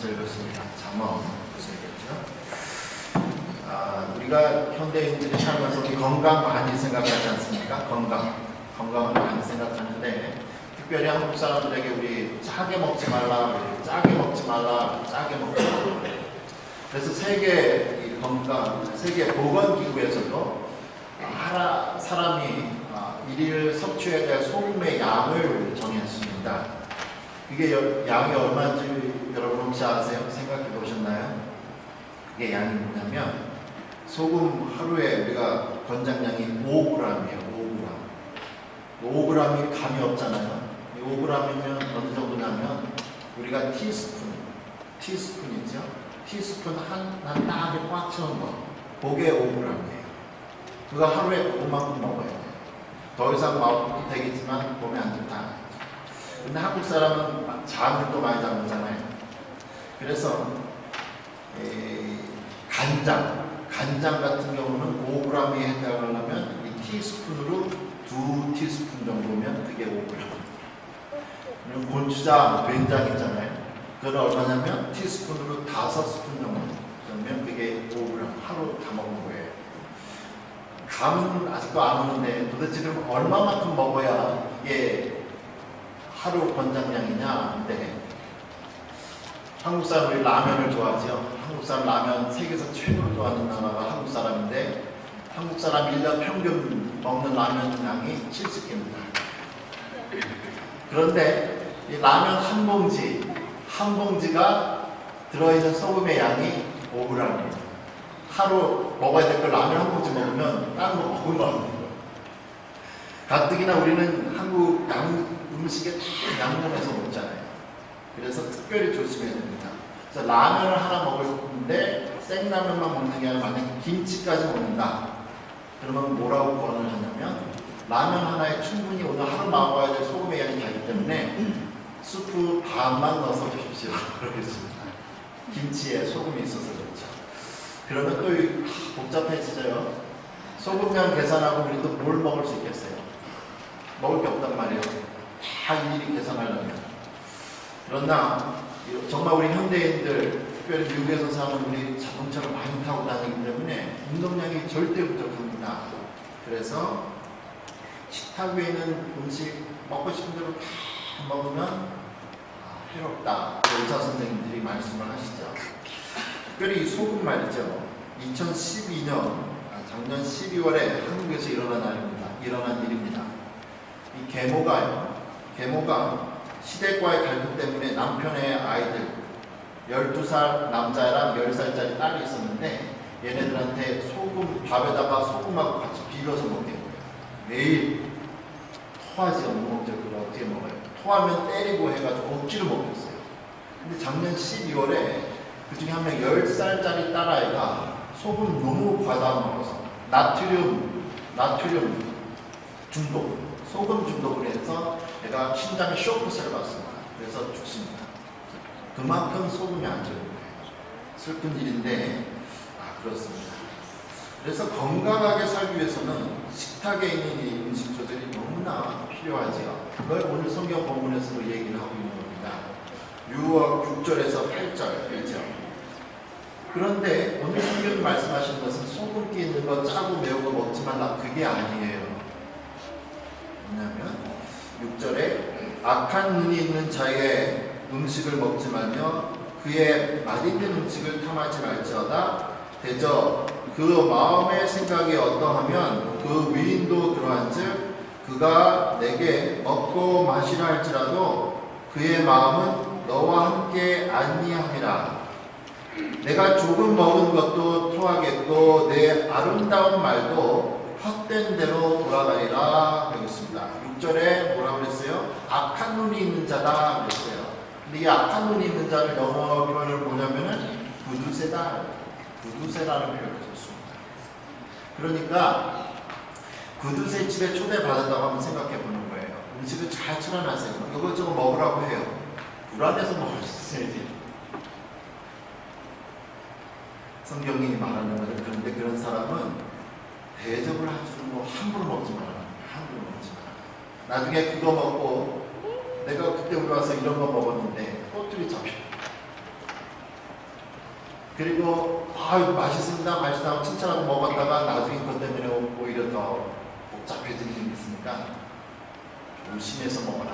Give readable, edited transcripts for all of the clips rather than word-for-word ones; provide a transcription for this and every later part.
먼저 읽었습니다. 잠언 보세요겠죠. 우리가 현대인들이 살면서 우리 건강 많이 생각하지 않습니까? 건강을 많이 생각하는데 특별히 한국 사람들에게 우리 짜게 먹지 말라, 짜게 먹지 말라, 짜게 먹지 말라. 그래서 세계 건강, 세계 보건기구에서도 사람이 일일 섭취해야 될 소금의 양을 정했습니다. 그게 양이 얼마인지 여러분 혹시 아세요? 생각해 보셨나요? 그게 양이 뭐냐면 소금 하루에 우리가 권장량이 5g이에요. 5g이 감이 없잖아요. 5g이면 어느 정도냐면 우리가 티스푼이죠. 티스푼 한 땅에 꽉 채운 거. 그게 5g이에요. 그거 하루에 그것만큼 먹어야 돼요. 더 이상 먹어도 되겠지만 몸에 안 좋다. 근데 한국 사람은 잠을 또 많이 잠잖아요. 그래서 간장 같은 경우는 5g에 해당하려면 이 티스푼으로 2티스푼 정도면 그게 5g. 그리고 고추장, 된장 있잖아요. 그건 얼마냐면 티스푼으로 5스푼 정도 그러면 그게 5g. 하루 다 먹는 거예요. 감은 아직도 안 오는데 도대체 그럼 얼마만큼 먹어야 이게 하루 권장량이냐? 근데 한국 사람 우리 라면을 좋아하죠. 한국 사람 라면 세계에서 최고로 좋아하는 나라가 한국 사람인데 한국 사람 1년 평균 먹는 라면 양이 70개입니다. 그런데 이 라면 한 봉지가 들어있는 소금의 양이 5g이에요. 하루 먹어야 될 걸 라면 한 봉지 먹으면 다른 거 먹을 거 없는 거예요. 가뜩이나 우리는 한국 음식에 다 양념해서 먹잖아요. 그래서 특별히 조심해야 됩니다. 그래서 라면을 하나 먹는데 생라면만 먹는 게 아니라 만약에 김치까지 먹는다. 그러면 뭐라고 권을 하냐면 라면 하나에 충분히 오늘 하루 먹어야 될 소금의 양이 되기 때문에 스프 반만 넣어서 주십시오. 그러겠습니다. 김치에 소금이 있어서 그렇죠. 그러면 또 복잡해지죠. 소금량 계산하고 우리 또 뭘 먹을 수 있겠어요? 먹을 게 없단 말이에요. 다 일일이 계산하려면. 그러나 정말 우리 현대인들, 특별히 미국에서 사는 우리 자동차를 많이 타고 다니기 때문에 운동량이 절대 부족합니다. 그래서 식탁 위에 있는 음식 먹고 싶은 대로 다 먹으면 해롭다. 의사 선생님들이 말씀을 하시죠. 특별히 이 소금 말이죠. 2012년 작년 12월에 한국에서 일어난 일입니다. 이 계모가 시댁과의 갈등 때문에 남편의 아이들 12살 남자랑 10살짜리 딸이 있었는데 얘네들한테 밥에다가 소금하고 같이 비벼서 먹게 해요. 매일 토하지 않는 목적으로 어떻게 먹어요? 토하면 때리고 해가지고 억지로 먹였어요. 근데 작년 12월에 그 중에 한 명 10살짜리 딸아이가 소금 너무 과다 먹어서 나트륨 중독, 소금 중독으로 해서 얘가 심장에 쇼크를 받습니다. 그래서 죽습니다. 그만큼 소금이 안 좋은 거예요. 슬픈 일인데 그렇습니다. 그래서 건강하게 살기 위해서는 식탁에 있는 이 음식 조절이 너무나 필요하지요. 그걸 오늘 성경 본문에서도 얘기를 하고 있는 겁니다. 6절에서 8절. 그런데 오늘 성경이 말씀하시는 것은 소금기 있는 거 짜고 매운 거 먹지 말라 그게 아니에요. 뭐냐면 6절에 악한 눈이 있는 자의 음식을 먹지 말며 그의 맛있는 음식을 탐하지 말지어다. 대저 그 마음의 생각이 어떠하면 그 위인도 그러한즉 그가 내게 먹고 마시라 할지라도 그의 마음은 너와 함께 아니함이라. 내가 조금 먹은 것도 토하겠고 내 아름다운 말도 헛된 대로 돌아가리라. 여기 있습니다. 6절에 뭐라고 그랬어요? 악한 눈이 있는 자다 그랬어요. 근데 이 악한 눈이 있는 자를 영어 표현을 보냐면은 구두쇠라는 표현을 썼습니다. 그러니까 구두쇠 집에 초대받았다고 한번 생각해 보는 거예요. 음식을 잘 차려놨어요. 이것저것 먹으라고 해요. 불안해서 먹을 수 있어야지. 성경이 말하는 거죠. 그런데 그런 사람은 대접을 해주는 거 함부로 먹지 마라. 나중에 그거 먹고 내가 그때 우리 와서 이런 거 먹었는데 꼬투리 잡혀. 그리고 아유 맛있습니다 맛있다고 칭찬하고 먹었다가 나중에 그것 때문에 오히려 더 복잡해지는 게 있으니까 조심해서 먹어라.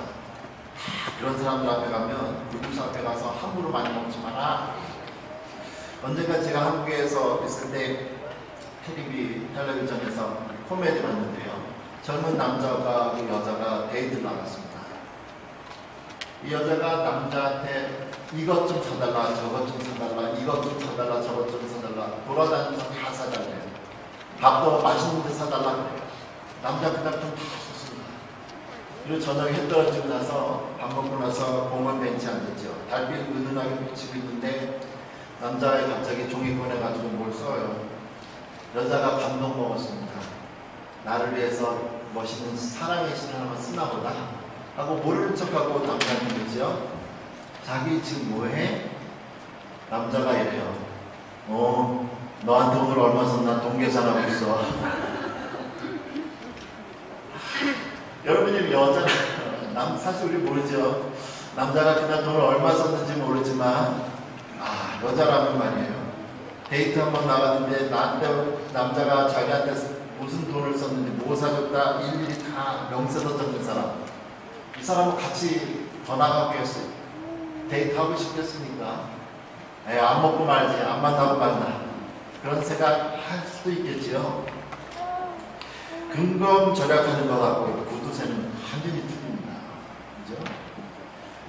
그런 사람들 앞에 가면 불구사 앞에 가서 함부로 많이 먹지 마라. 언젠가 제가 한국에서 있을 때 TVB 텔레비전에서 코미디 봤는데요. 젊은 남자가 그 여자가 데이트를 나갔습니다. 이 여자가 남자한테 이것 좀 사달라 저것 좀 사달라 이것 좀 사달라 저것 좀 사달라 돌아다니면서 다 사달래요. 밥도 맛있는 데 사달라 그래요. 남자 그냥 좀 다 줬습니다. 그리고 저녁에 해 떨어지고 나서 밥 먹고 나서 공원 벤치에 앉았죠. 달빛 은은하게 비치고 있는데 남자가 갑자기 종이 꺼내가지고 뭘 써요. 여자가 감동 먹었습니다. 나를 위해서 멋있는 사랑의 시를 하나 쓰나 보다 하고 모르는 척하고 남자는 그러죠. 자기 지금 뭐해? 남자가 이래요. 너한테 오늘 얼마 썼나 돈 계산하고 있어. 여러분이 여자는 사실 우리 모르죠. 남자가 그냥 돈을 얼마 썼는지 모르지만 여자라면 말이에요. 데이트 한번 나갔는데 나한테 남자가 자기한테 무슨 돈을 썼는지 뭐 사줬다 일일이 다 명세서 적는 사람. 이 사람은 같이 더 나가겠어요. 데이트하고 싶겠습니까? 안 먹고 말지 안 만나고 만나. 그런 생각 할 수도 있겠지요. 근검 절약하는 것하고 구두쇠는 완전히 틀립니다. 그죠?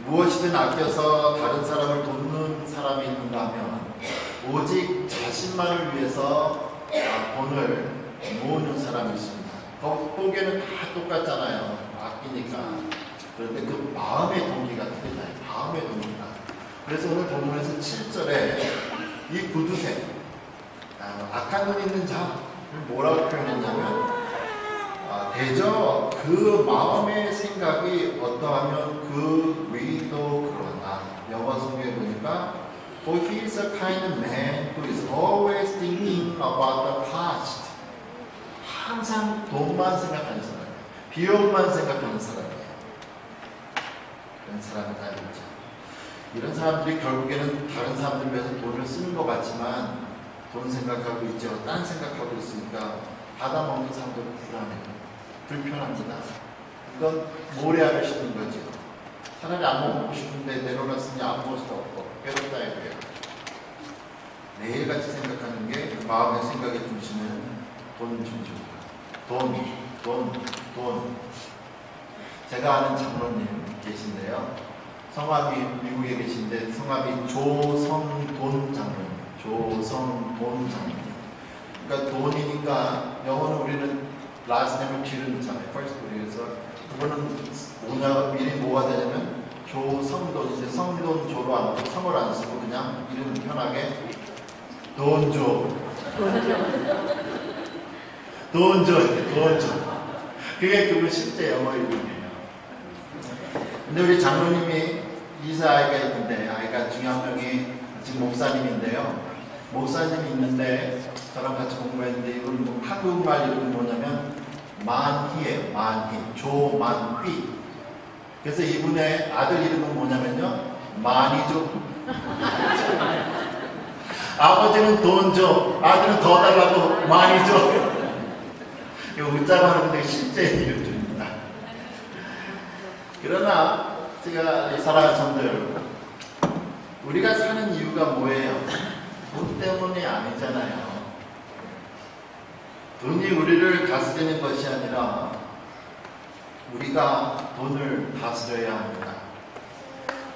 무엇이든 아껴서 다른 사람을 돕는 사람이 있는가 하면 오직 자신만을 위해서 돈을 모으는 사람이 있습니다. 보기에는 다 똑같잖아요. 아끼니까. 그런데 그 마음의 동기가 틀리다. 마음의 동기가. 그래서 오늘 본문에서 7절에 이 구두쇠, 악한 눈 있는 자를 뭐라고 표현했냐면 대저 그 마음의 생각이 어떠하면 그 위도 그러나. 영어 성경에 보니까 For he is a kind of man who is always thinking about the past. 항상 돈만 생각하는 사람이에요. 비용만 생각하는 사람이에요. 그런 사람이 다 있죠. 이런 사람들이 결국에는 다른 사람들 위해서 돈을 쓰는 것 같지만 돈 생각하고 있죠. 딴 생각하고 있으니까 받아먹는 사람도 불안해요. 불편합니다. 이건 모래알을 씹는 거죠. 차라리 안 먹고 싶은데 내려놨으니 안 먹을 수도 없고 괴롭다 이거예요. 매일같이 생각하는 게 마음의 생각의 중심은 돈 중심입니다. 돈. 제가 아는 장로님 계신데요. 성함이 미국에 계신데 성함이 조성돈 장로님. 조성돈 장로님. 그러니까 돈이니까 영어는 우리는 라스네임을 기르잖아요. 퍼스트리에서 그거는 미리 뭐가 되냐면 조성돈 이제 성돈 조로 안 하고 성을 안 쓰고 그냥 이름 편하게 돈조. 돈조. 그게 그분 실제 영어 이름이에요. 근데 우리 장로님이 이사 아이가 있는데 아이가 중에 한 명이 지금 목사님인데요. 목사님이 있는데 저랑 같이 공부했는데 이분 뭐 한국말 이름이 뭐냐면 만희예요. 만희. 조만휘. 그래서 이분의 아들 이름은 뭐냐면요. 만희조. 아버지는 돈 줘. 아들은 더 달라고 많이 줘. 이거 웃자고 하는데 실제 이름입니다. 그러나 제가 사랑하는 성도들, 우리가 사는 이유가 뭐예요? 돈 때문이 아니잖아요. 돈이 우리를 다스리는 것이 아니라 우리가 돈을 다스려야 합니다.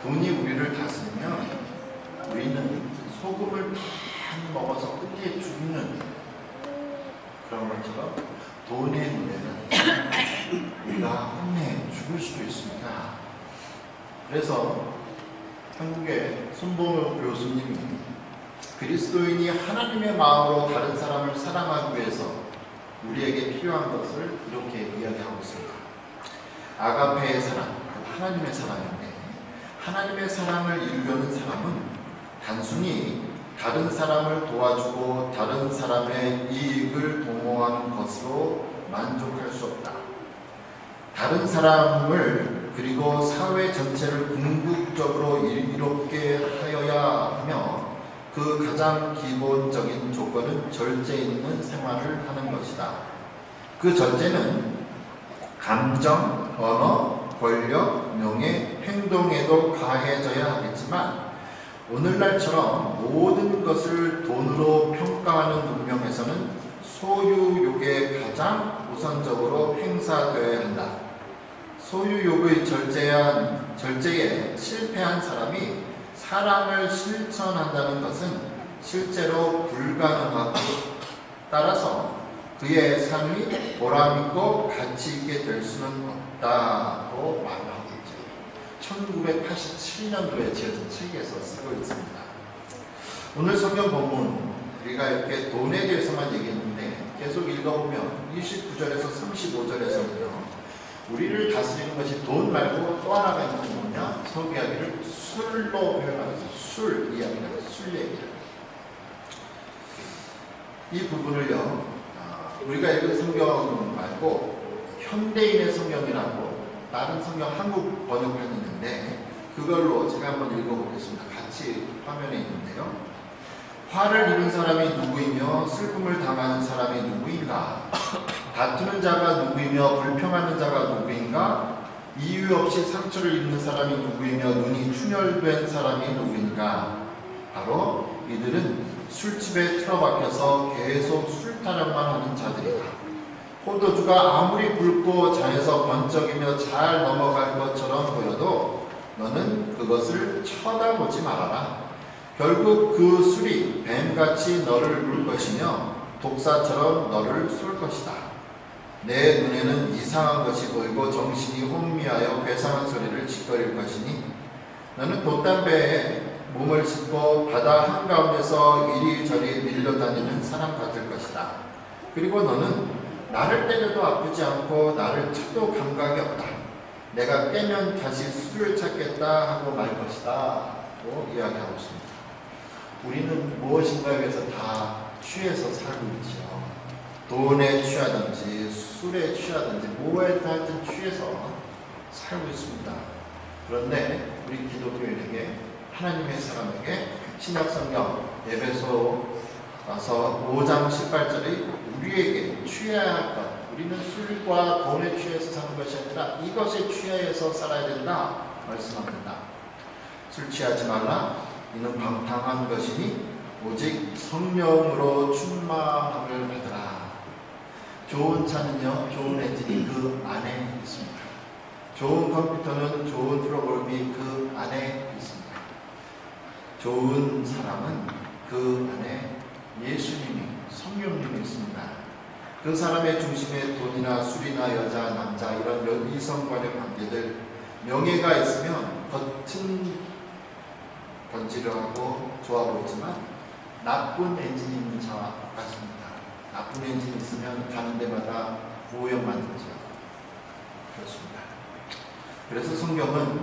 돈이 우리를 다스리면 우리는 소금을 많이 먹어서 끝에 죽는 그런 것처럼 돈의 노래는 우리가 혼내 죽을 수도 있습니다. 그래서 한국의 손봉우 교수님이 그리스도인이 하나님의 마음으로 다른 사람을 사랑하기 위해서 우리에게 필요한 것을 이렇게 이야기하고 있습니다. 아가페의 사랑, 하나님의 사랑인데 하나님의 사랑을 이루려는 사람은 단순히 다른 사람을 도와주고 다른 사람의 이익을 도모하는 것으로 만족할 수 없다. 다른 사람을 그리고 사회 전체를 궁극적으로 이롭게 하여야 하며 그 가장 기본적인 조건은 절제 있는 생활을 하는 것이다. 그 절제는 감정, 언어, 권력, 명예, 행동에도 가해져야 하겠지만 오늘날처럼 모든 것을 돈으로 평가하는 문명에서는 소유욕에 가장 우선적으로 행사되어야 한다. 소유욕의 절제에 실패한 사람이 사랑을 실천한다는 것은 실제로 불가능하고 따라서 그의 삶이 보람있고 가치있게 될 수는 없다고 말하고 있죠. 1987년도에 지어진 책에서 쓰고 있습니다. 오늘 성경 본문 우리가 이렇게 돈에 대해서만 얘기했는데 계속 읽어보면 29절에서 35절에서는요. 우리를 다스리는 것이 돈 말고 또 하나가 있는 게 뭐냐? 소개하기를 술로 표현하면서 술 이야기를 술 얘기를. 이 부분을요. 우리가 읽은 성경 말고 현대인의 성경이라고 다른 성경 한국 번역판이 있는데 그걸로 제가 한번 읽어보겠습니다. 같이 화면에 있는데요. 화를 입은 사람이 누구이며 슬픔을 당하는 사람이 누구인가? 다투는 자가 누구이며 불평하는 자가 누구인가? 이유 없이 상처를 입는 사람이 누구이며 눈이 충혈된 사람이 누구인가? 바로 이들은 술집에 틀어박혀서 계속 술타령만 하는 자들이다. 포도주가 아무리 붉고 잔에서 번쩍이며 잘 넘어갈 것처럼 보여도 너는 그것을 쳐다보지 말아라. 결국 그 술이 뱀같이 너를 물 것이며 독사처럼 너를 쏠 것이다. 내 눈에는 이상한 것이 보이고 정신이 혼미하여 괴상한 소리를 짓거릴 것이니 너는 돛담배에 몸을 싣고 바다 한가운데서 이리저리 밀려다니는 사람 같을 것이다. 그리고 너는 나를 때려도 아프지 않고 나를 쳐도 감각이 없다. 내가 깨면 다시 술을 찾겠다 하고 말 것이다. 고 이야기하고 있습니다. 우리는 무엇인가에 의해서 다 취해서 살고 있죠. 돈에 취하든지 술에 취하든지 뭐에도 하여튼 취해서 살고 있습니다. 그런데 우리 기독교인에게 하나님의 사람에게 신약성경 에베소서 5장 18절이 우리에게 취해야 할 것, 우리는 술과 돈에 취해서 사는 것이 아니라 이것에 취해서 살아야 된다 말씀합니다. 술 취하지 말라. 이는 방탕한 것이니 오직 성령으로 충만함을 받으라. 좋은 차는요, 좋은 엔진이 그 안에 있습니다. 좋은 컴퓨터는 좋은 프로그램이 그 안에 있습니다. 좋은 사람은 그 안에 예수님이, 성령님이 있습니다. 그 사람의 중심에 돈이나 술이나 여자, 남자 이런 이성간의 관계들, 명예가 있으면 겉은 번지르하고 좋아 보이지만 나쁜 엔진이 있는 차와 같습니다. 나쁜 엔진이 있으면 가는 데마다 오염 만들죠. 그렇습니다. 그래서 성경은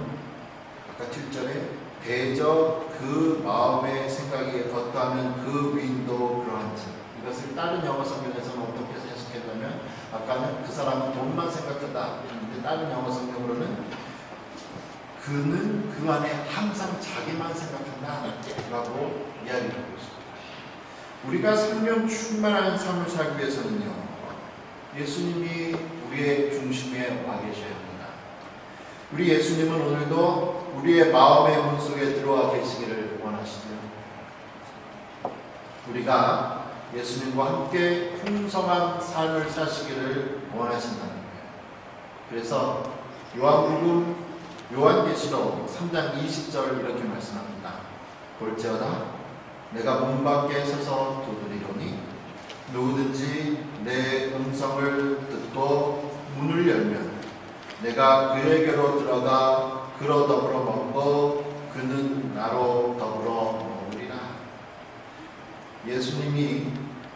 아까 7절에 대저 그 마음의 생각이 어떠하면 그 위인도 그러한지, 이것을 다른 영어 성경에서는 어떻게 해석했냐면 아까는 그 사람은 돈만 생각한다 했는데 다른 영어 성경으로는 그는 그 안에 항상 자기만 생각한다 라고 이야기하고 있습니다. 우리가 생명 충만한 삶을 살기 위해서는요, 예수님이 우리의 중심에 와 계셔야 합니다. 우리 예수님은 오늘도 우리의 마음의 문 속에 들어와 계시기를 원하시죠. 우리가 예수님과 함께 풍성한 삶을 사시기를 원하신다는 거예요. 그래서 요한계시록 3장 20절 이렇게 말씀합니다. 볼지어다 내가 문 밖에 서서 두드리노니 누구든지 내 음성을 듣고 문을 열면 내가 그에게로 들어가 그로 더불어 먹고 그는 나로 더불어 먹으리라. 예수님이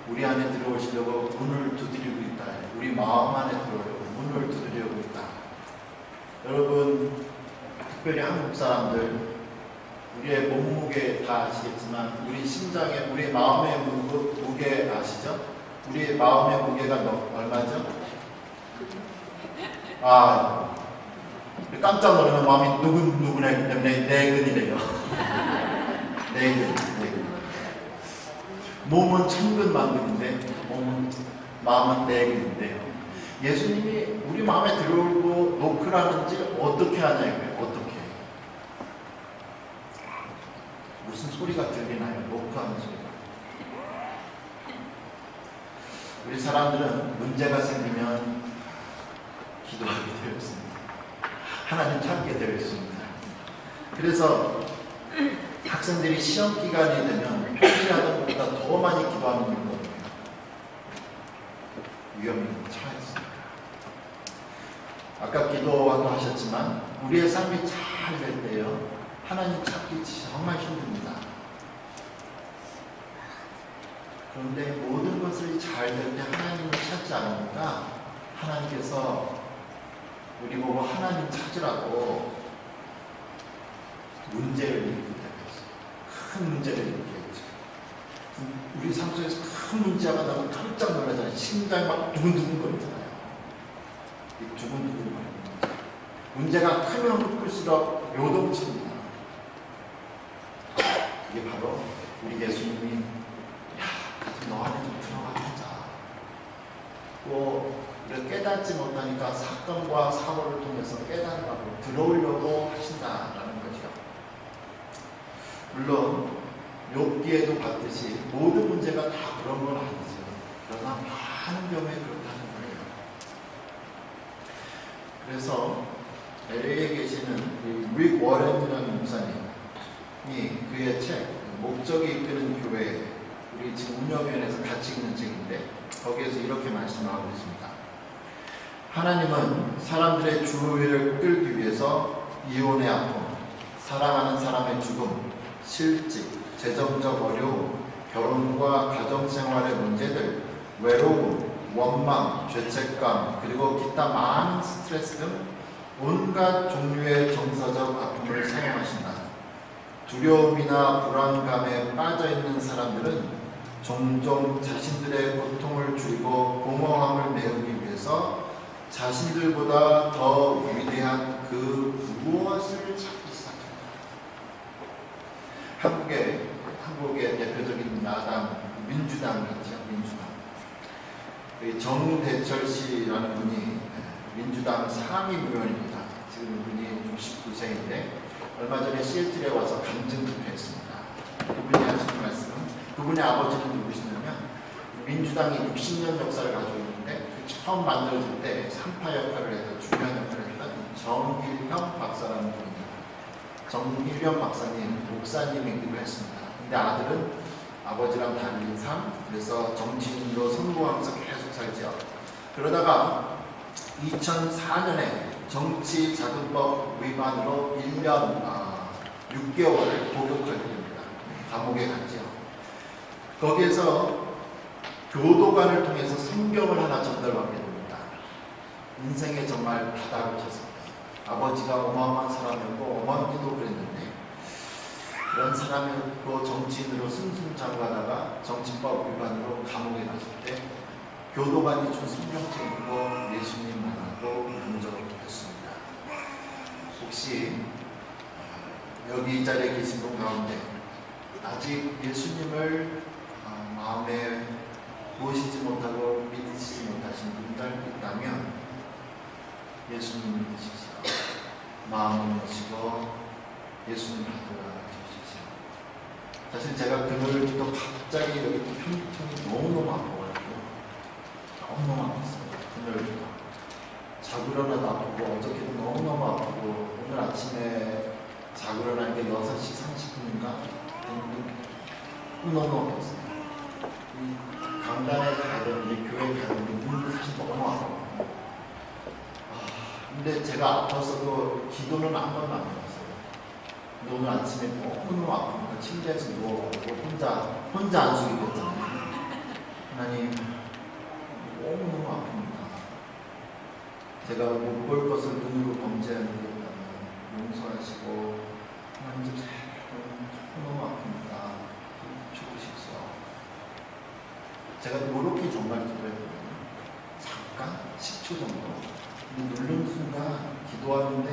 우리 안에 들어오시려고 문을 두드리고 있다. 우리 마음 안에 들어오려고 문을 두드리고 있다. 여러분, 특별히 한국 사람들, 우리의 몸무게 다 아시겠지만 우리 심장의, 우리 마음의 무게 아시죠? 우리 마음의 무게가 얼마죠? 깜짝 놀라면 마음이 누구네 때문에 내근이래요. 내근. 몸은 천근만근인데 마음은 내근인데요. 예수님이 우리 마음에 들어오고 노크라는지 어떻게 하냐 이거예요. 어떻게? 무슨 소리가 들리나요? 노크하는 소리가. 우리 사람들은 문제가 생기면 기도하게 되어 있습니다. 하나님 찾게 되어 있습니다. 그래서 학생들이 시험 기간이 되면 평소하던 것보다 더 많이 기도하는 거예요. 위험이 처했습니다. 아까 기도와도 하셨지만 우리의 삶이 잘 될 때요, 하나님 찾기 정말 힘듭니다. 그런데 모든 것을 잘 될 때 하나님을 찾지 않으니까 하나님께서 우리 보고 하나님 찾으라고 문제를 일으키게 했어요. 큰 문제를 일으키겠죠. 우리 삶 속에서 큰 문제가 나면 깜짝 놀라잖아요. 심장이 막 두근두근 거리잖아요. 이 두근두근 거리는 문제가 크면 클수록 요동칩니다. 이게 바로 우리 예수님이 같이 너 안에 좀 들어가게 하자. 또 깨닫지 못하니까 사건과 사고를 통해서 깨달으라고 들어오려고 하신다라는 거죠. 물론 욥기에도 봤듯이 모든 문제가 다 그런 건 아니죠. 그러나 많은 경우에 그렇다는 거예요. 그래서 LA에 계시는 릭 워렌이라는 목사님이 그의 책 목적이 이끄는 교회, 우리 지금 운영위원회에서 같이 읽는 책인데 거기에서 이렇게 말씀하고 있습니다. 하나님은 사람들의 주의를 끌기 위해서 이혼의 아픔, 사랑하는 사람의 죽음, 실직, 재정적 어려움, 결혼과 가정생활의 문제들, 외로움, 원망, 죄책감, 그리고 기타 많은 스트레스 등 온갖 종류의 정서적 아픔을 사용하신다. 두려움이나 불안감에 빠져있는 사람들은 종종 자신들의 고통을 줄이고 공허함을 메우기 위해서 자신들보다 더 위대한 그 무엇을 찾기 시작합니다. 한국의 대표적인 야당 민주당이죠. 민주당. 정대철 씨라는 분이 민주당 상임의원입니다. 지금 이분이 69세인데 얼마 전에 시애틀에 와서 감증 투표했습니다. 그분이 하신 말씀은, 그분의 아버지는 누구시냐면 민주당이 60년 역사를 가지고 있는데 처음 만들어질 때 3파 역할을 해서 중요한 역할을 했던 정일형 박사라는 분입니다. 정일형 박사님, 목사님이기도 했습니다. 근데 아들은 아버지랑 다른 삶, 그래서 정치인으로 성공하면서 계속 살죠. 그러다가 2004년에 정치자금법 위반으로 1년 6개월을 복역하게 됩니다. 감옥에 갔죠. 거기에서 교도관을 통해서 성경을 하나 전달받게 됩니다. 인생에 정말 바닥을 쳤습니다. 아버지가 어마어마한 사람이었고 어머니도 그랬는데 그런 사람이었고 정치인으로 승승장구하다가 정치법 위반으로 감옥에 갔을 때 교도관이 준 성경책 읽고 예수님 만나고 용서했습니다. 혹시 여기 이 자리에 계신 분 가운데 아직 예수님을 마음에 모시지 못하고 믿으시지 못하신 분들 있다면 예수님 믿으십시오. 마음을 모시고 예수님 받으라 주십시오. 사실 제가 금요일부터 갑자기 여기 편통이 너무너무 아파가지고 너무너무 아팠어요. 금요일부터 자고 일어나도 아프고 어저께도 너무너무 아프고 오늘 아침에 자고 일어난 게 6시 30분인가 너무너무 아팠어요. 강단에 가야 되는데 교회에 가야 되는데 눈도 사실 너무 아파요. 근데 제가 아파서도 기도는 한 번도 안 해봤어요. 근데 오늘 아침에 너무너무 아프니까 침대에서 누워가지고 혼자 안수기 됐잖아요. 하나님 너무너무 아픕니다. 제가 못 볼 것을 눈으로 범죄하는 게 있다면 용서하시고 하나님 너무 아픕니다. 죽으십시오. 제가 이렇게 정말 기도했거든요. 잠깐 10초 정도 누른 순간 기도하는데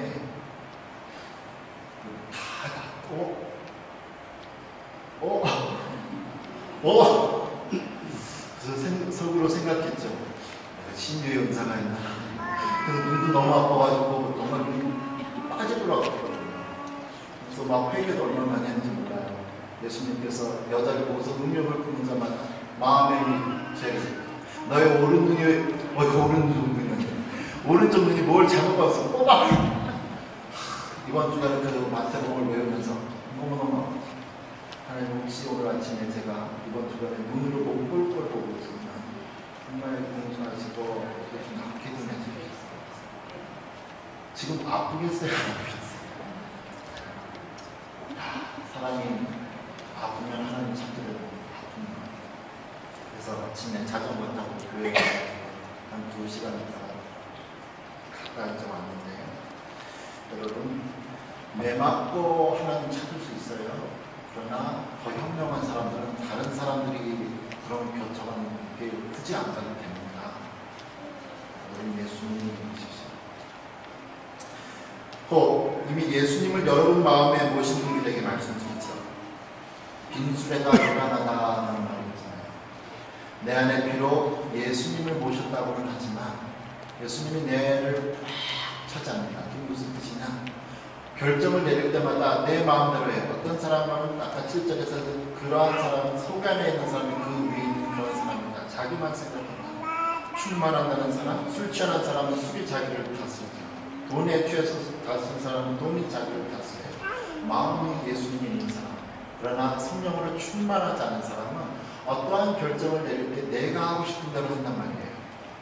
다 낫고 생각했죠. 신유의 은사가 있나. 그래서 눈도 너무 아파가지고 정말 눈이 빠지더라고요. 그래서 막 회개도 얼마나 많이 했는지 몰라요. 예수님께서 여자를 보고서 능력을 품는 자마다 마음에 죄를 너의 오른 눈이 그 오른쪽 눈이 뭘 잘못 봤어 뽑아. 이번 주간에 그 마태복음을 외우면서 너무너무 하나님 혹시 오늘 아침에 제가 이번 주간에 눈으로 보고 꼴꼴 보고 있으면 정말 공손하시고 좀 낫게 좀 해주셨어요. 지금 아프겠어요? 안 아프겠어요? 사람이 아프면 하나님 찾게 되고 아픕니다. 그래서 아침에 자전거 타고 교회에 한 2시간 있다가 가까이 왔는데요. 여러분, 매 맞고 하나님 찾을 수 있어요. 그러나 더 현명한 사람들은 다른 사람들이 그런 교처럼 게 크지 않아도 됩니다. 우리 예수님이십시오. 또 이미 예수님을 여러분 마음에 모신 분들에게 말씀드리죠. 빈술에다 요란하다는 말이 있잖아요. 내 안에 비록 예수님을 모셨다고는 하지만 예수님이 내를 찾지 않는다. 이게 무슨 뜻이냐? 결정을 내릴 때마다 내 마음대로 해. 어떤 사람은 아까 7절에서 그러한 사람은 속안에 있는 사람이 그 위에 있는 그런 사람이다. 자기만 생각한다. 충만한다는 사람, 술 취한 사람은 술이 자기를 다스린다. 돈에 취해서 다스린 사람은 돈이 자기를 다스려요. 마음이 예수님이 있는 사람. 그러나 성령으로 충만하지 않은 사람은 어떠한 결정을 내릴 때 내가 하고 싶은 대로 한단 말이에요.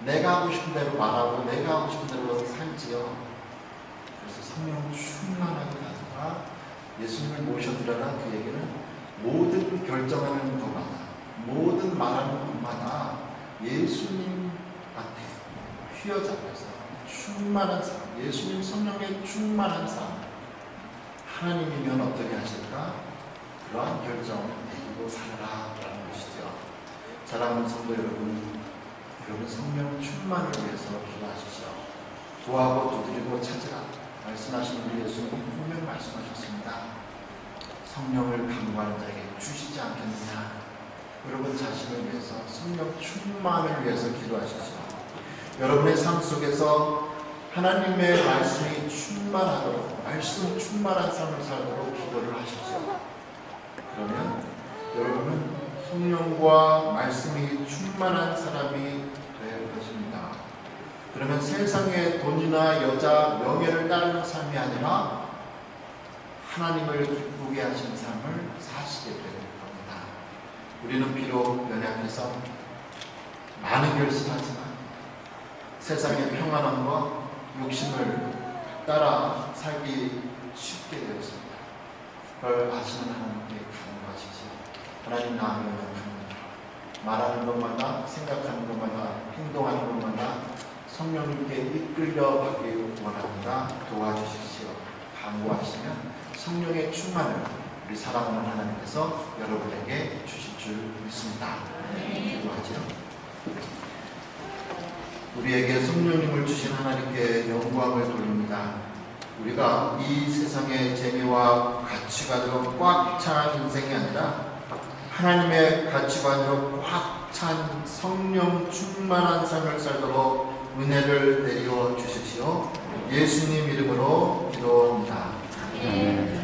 내가 하고 싶은 대로 말하고 내가 하고 싶은 대로 살지요. 그래서 성령 충만하게 가서가 예수님을 모셔드려라. 그 얘기는 모든 결정하는 것마다 모든 말하는 것마다 예수님 앞에 휘어잡혀서 충만한 사람, 예수님 성령에 충만한 사람, 하나님이면 어떻게 하실까? 그러한 결정을 내리고 살아라 라는 것이죠. 사랑하는 성도 여러분, 성령 충만을 위해서 기도하십시오. 구하고 두드리고 찾으라. 말씀하신 우리 예수님 분명히 말씀하셨습니다. 성령을 간구하는 자에게 주시지 않겠느냐. 여러분 자신을 위해서 성령 충만을 위해서 기도하십시오. 여러분의 삶 속에서 하나님의 말씀이 충만하도록 말씀 충만한 삶을 살도록 기도를 하십시오. 그러면 여러분은 성령과 말씀이 충만한 사람이 될 것입니다. 그러면 세상의 돈이나 여자, 명예를 따르는 삶이 아니라 하나님을 기쁘게 하시는 삶을 사시게 될 겁니다. 우리는 비록 연약해서 많은 결심하지만 세상의 평안함과 욕심을 따라 살기 쉽게 되었습니다. 그걸 아시는 하나님께 간구하시지. 하나님 나를 연약합니다. 말하는 것마다, 생각하는 것마다, 행동하는 것마다 성령님께 이끌려 가기 원합니다. 도와주십시오. 간구하시면 성령의 충만을 우리 사랑하는 하나님께서 여러분에게 주실 줄 믿습니다. 기도하죠. 우리에게 성령님을 주신 하나님께 영광을 돌립니다. 우리가 이 세상의 재미와 가치관으로 꽉 찬 인생이 아니라 하나님의 가치관으로 꽉 찬 성령 충만한 삶을 살도록 은혜를 내려 주십시오. 예수님 이름으로 기도합니다. 아멘.